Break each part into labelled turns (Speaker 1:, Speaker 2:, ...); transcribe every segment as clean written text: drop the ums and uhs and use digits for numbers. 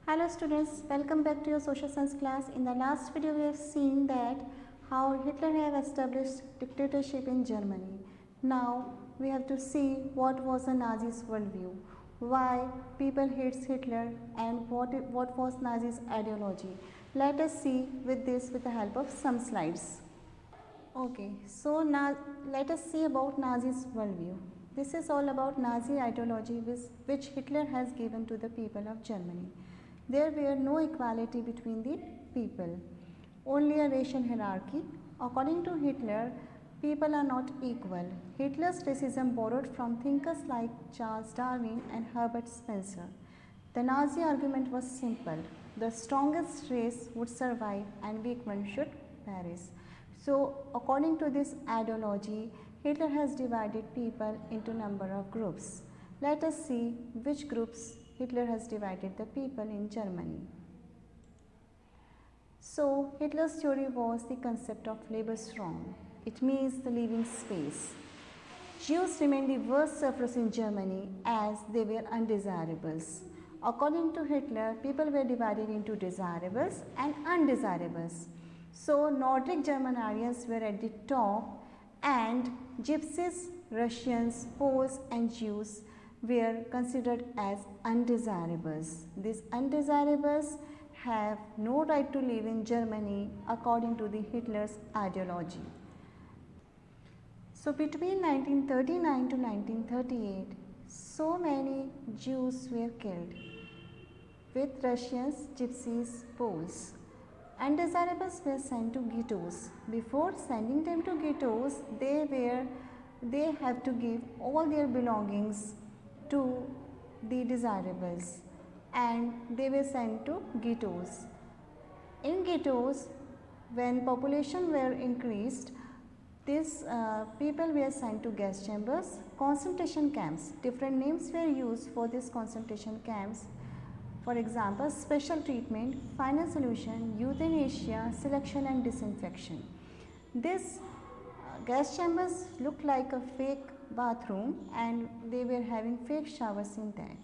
Speaker 1: Hello students, welcome back to your social science class. In the last video we have seen that how Hitler have established dictatorship in Germany. Now we have to see what was the Nazis' worldview, why people hates Hitler and what was Nazis' ideology. Let us see with the help of some slides. Okay, so now let us see about Nazis' worldview. This is all about Nazi ideology which Hitler has given to the people of Germany. There were no equality between the people, only a racial hierarchy. According to Hitler, people are not equal. Hitler's racism borrowed from thinkers like Charles Darwin and Herbert Spencer. The Nazi argument was simple: the strongest race would survive and weak one should perish. So, according to this ideology, Hitler has divided people into number of groups. Let us see which groups Hitler has divided the people in Germany. So, Hitler's theory was the concept of Lebensraum. It means the living space. Jews remained the worst sufferers in Germany as they were undesirables. According to Hitler, people were divided into desirables and undesirables. So, Nordic German Aryans were at the top and Gypsies, Russians, Poles and Jews were considered as undesirables. These undesirables have no right to live in Germany according to the Hitler's ideology. So between 1939 to 1938, so many Jews were killed with Russians, Gypsies, Poles. Undesirables were sent to ghettos. Before sending them to ghettos, they have to give all their belongings to the desirables and they were sent to ghettos. In ghettos, when population were increased, these people were sent to gas chambers, concentration camps. Different names were used for these concentration camps. For example, special treatment, final solution, euthanasia, selection and disinfection. These gas chambers looked like a fake bathroom and they were having fake showers in that.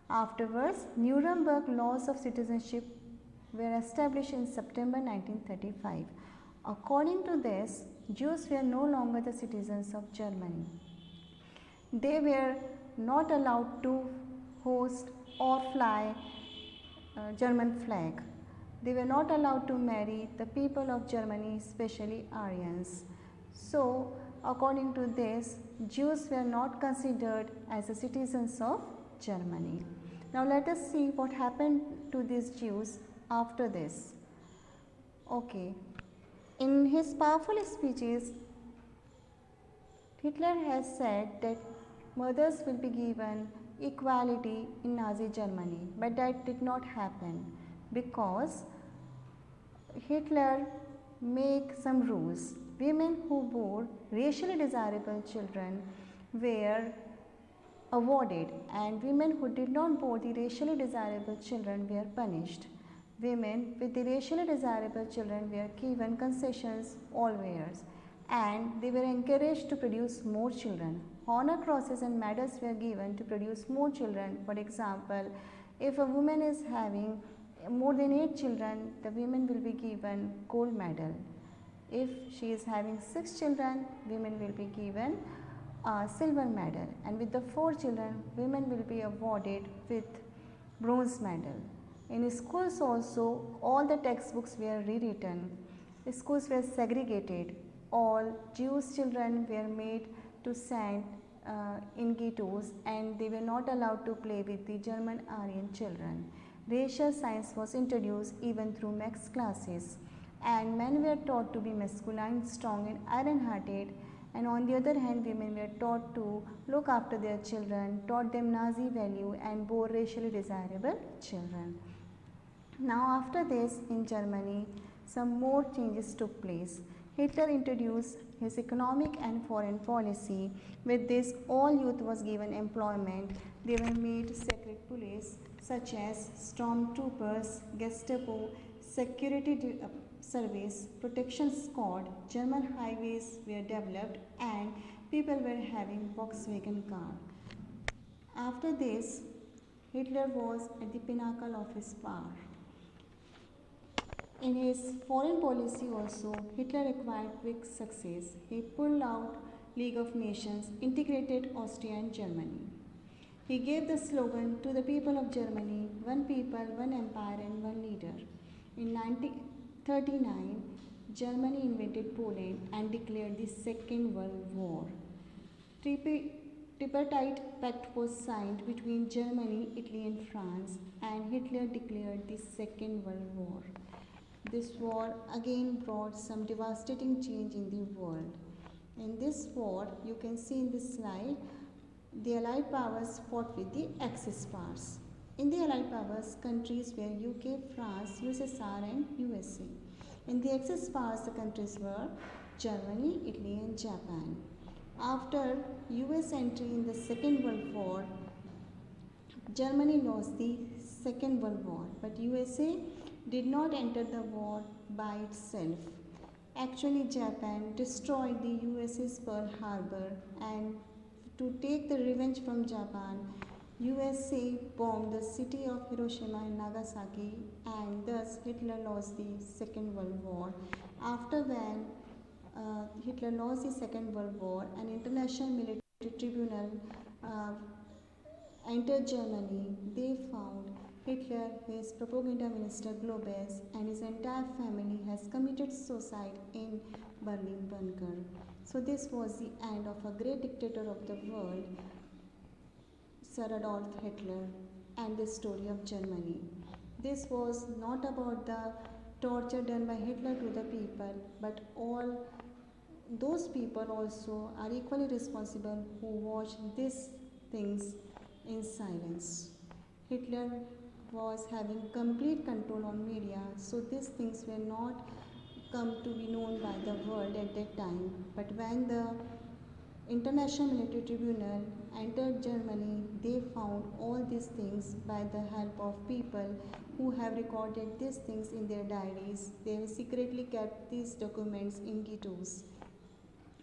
Speaker 1: Afterwards, Nuremberg laws of citizenship were established in September 1935. According to this, Jews were no longer the citizens of Germany. They were not allowed to host or fly German flag. They were not allowed to marry the people of Germany, especially Aryans. So, according to this, Jews were not considered as the citizens of Germany. Now, let us see what happened to these Jews after this. Okay. In his powerful speeches, Hitler has said that mothers will be given equality in Nazi Germany, but that did not happen because Hitler made some rules. Women who bore racially desirable children were awarded and women who did not bore the racially desirable children were punished. Women with the racially desirable children were given concessions always and they were encouraged to produce more children. Honor crosses and medals were given to produce more children. For example, if a woman is having more than 8 children, the women will be given gold medal. If she is having 6 children, women will be given a silver medal, and with the 4 children, women will be awarded with bronze medal. In schools also, all the textbooks were rewritten. Schools were segregated. All Jewish children were made to send in ghettos and they were not allowed to play with the German Aryan children. Racial science was introduced even through max classes and men were taught to be masculine, strong and iron-hearted, and on the other hand women were taught to look after their children, taught them Nazi value and bore racially desirable children. Now after this in Germany, some more changes took place. Hitler introduced his economic and foreign policy. With this, all youth was given employment. They were made secret police such as stormtroopers, Gestapo, security service, protection squad. German highways were developed and people were having Volkswagen car. After this, Hitler was at the pinnacle of his power. In his foreign policy also, Hitler acquired quick success. He pulled out League of Nations, integrated Austria and Germany. He gave the slogan to the people of Germany, one people, one empire and one leader. In 1939, Germany invaded Poland and declared the Second World War. Tripartite Pact was signed between Germany, Italy and France, and Hitler declared the Second World War. This war again brought some devastating change in the world. In this war, you can see in this slide, the Allied powers fought with the Axis powers. In the Allied powers, countries were UK, France, USSR and USA. In the Axis powers, the countries were Germany, Italy and Japan. After US entry in the Second World War, Germany lost the Second World War, but USA did not enter the war by itself. Actually, Japan destroyed the USS Pearl Harbor, and to take the revenge from Japan, USA bombed the city of Hiroshima and Nagasaki, and thus Hitler lost the Second World War. After when Hitler lost the Second World War, an international military tribunal entered Germany. They found Hitler, his propaganda minister Goebbels, and his entire family has committed suicide in Berlin bunker. So this was the end of a great dictator of the world, Sir Adolf Hitler, and the story of Germany. This was not about the torture done by Hitler to the people, but all those people also are equally responsible who watched these things in silence. Hitler was having complete control on media, so these things were not come to be known by the world at that time. But when the International Military Tribunal entered Germany, they found all these things by the help of people who have recorded these things in their diaries. They have secretly kept these documents in ghettos.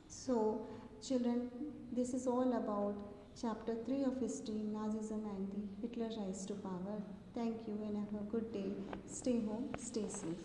Speaker 1: So, children, this is all about chapter 3 of history, Nazism and the Hitler rise to power. Thank you and have a good day. Stay home, stay safe.